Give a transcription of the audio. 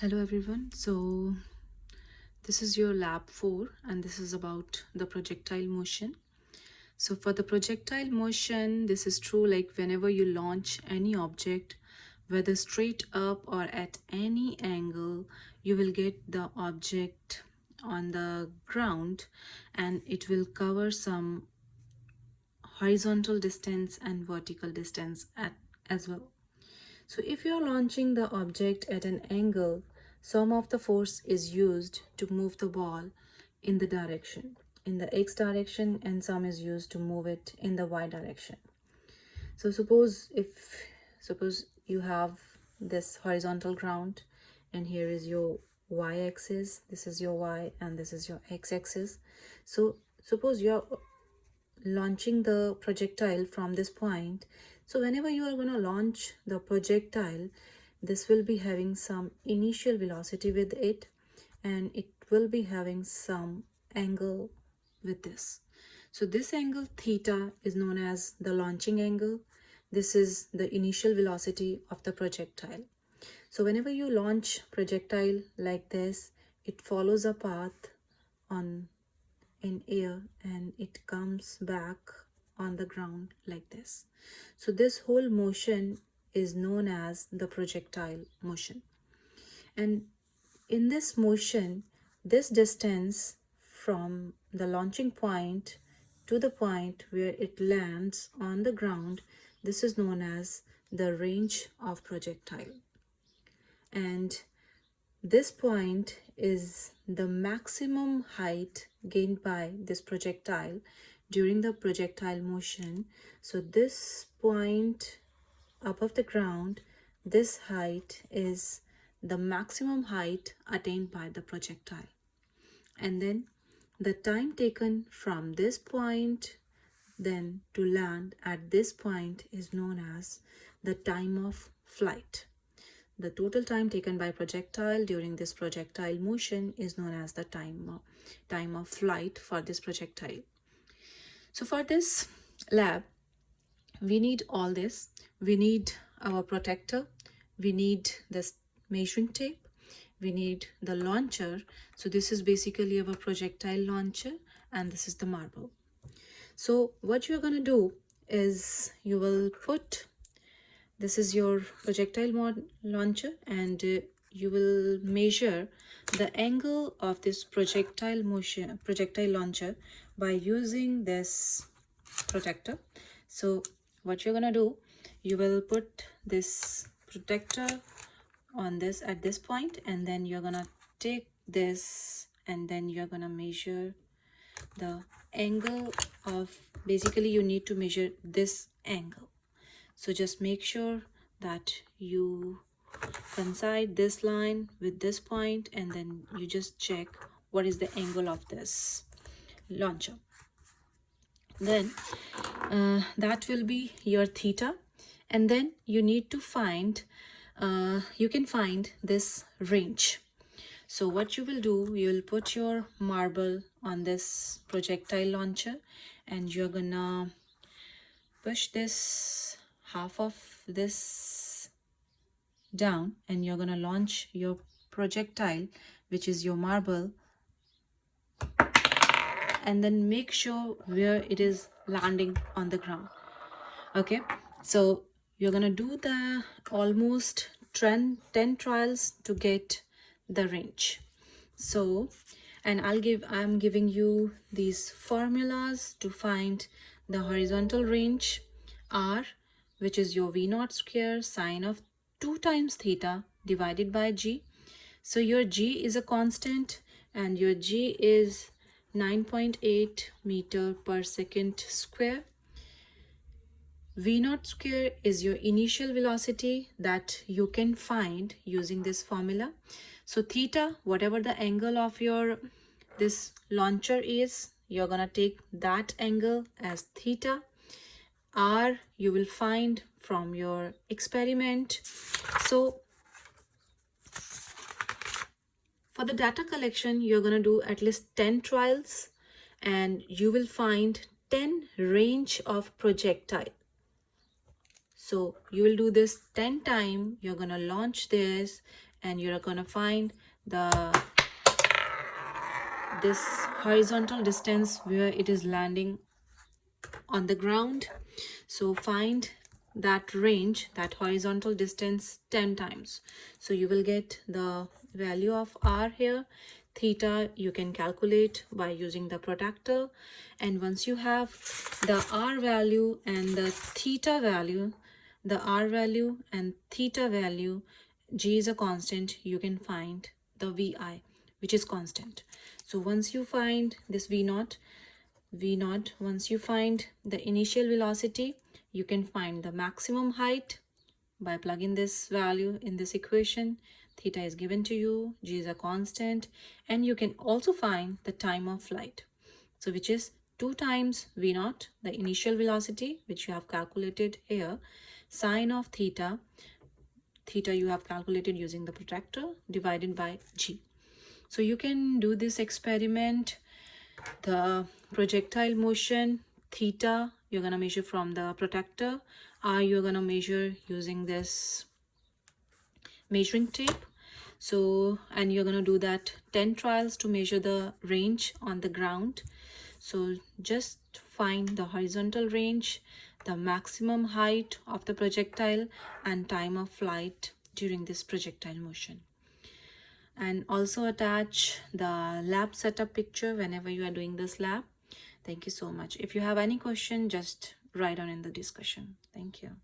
Hello everyone. So this is your lab 4 and this is about the projectile motion. So for the projectile motion, this is true like whenever you launch any object, whether straight up or at any angle, you will get the object on the ground and it will cover some horizontal distance and vertical distance as well. So if you are launching the object at an angle, some of the force is used to move the ball in the direction, in the x direction, and some is used to move it in the y direction. So suppose you have this horizontal ground and here is your y axis, this is your y and this is your x axis. So suppose you are launching the projectile from this point. So whenever you are going to launch the projectile, this will be having some initial velocity with it and it will be having some angle with this. So this angle theta is known as the launching angle. This is the initial velocity of the projectile. So whenever you launch projectile like this, it follows a path on in air and it comes back on the ground like this. So this whole motion is known as the projectile motion. And in this motion, this distance from the launching point to the point where it lands on the ground, this is known as the range of projectile. And this point is the maximum height gained by this projectile during the projectile motion. So this point above the ground, this height is the maximum height attained by the projectile. And then the time taken from this point then to land at this point is known as the time of flight. The total time taken by projectile during this projectile motion is known as the time of flight for this projectile. So for this lab, we need all this. We need our protector. We need this measuring tape. We need the launcher. So this is basically our projectile launcher and this is the marble. So what you're going to do is you will put, this is your projectile launcher and you will measure the angle of this projectile launcher by using this protector. So what you're gonna do, you will put this protector on this at this point and then you're gonna take this and then you're gonna measure the angle of, basically you need to measure this angle. So just make sure that you coincide this line with this point and then you just check what is the angle of this launcher. Then that will be your theta, and then you need to find, you can find this range. So what you will do, you will put your marble on this projectile launcher and you're gonna push this half of this down and you're gonna launch your projectile, which is your marble, and then make sure where it is landing on the ground. Okay, so you're gonna do the almost 10 trials to get the range. So, and I'm giving you these formulas to find the horizontal range. R, which is your V0 square sine of 2 times theta divided by G. So your G is a constant and your G is 9.8 meter per second square. V0 square is your initial velocity that you can find using this formula. So theta, whatever the angle of your this launcher is, you're gonna take that angle as theta. R you will find from your experiment. So for the data collection, you're gonna do at least 10 trials and you will find 10 range of projectile. So you will do this 10 times, you're gonna launch this and you're gonna find this horizontal distance where it is landing on the ground. So find that range, that horizontal distance 10 times. So you will get the value of r here. Theta you can calculate by using the protractor, and once you have the r value and the theta value, the r value and theta value, g is a constant, you can find the vi, which is constant. So once you find this v naught, once you find the initial velocity, you can find the maximum height by plugging this value in this equation. Theta is given to you, g is a constant, and you can also find the time of flight, so which is 2 times v naught, the initial velocity which you have calculated here, sine of theta you have calculated using the protractor, divided by g. So you can do this experiment. The projectile motion, theta you're going to measure from the protractor, r you're going to measure using this measuring tape. So, and you're going to do that 10 trials to measure the range on the ground. So just find the horizontal range, the maximum height of the projectile, and time of flight during this projectile motion. And also attach the lab setup picture whenever you are doing this lab. Thank you so much. If you have any question, just write on in the discussion. Thank you.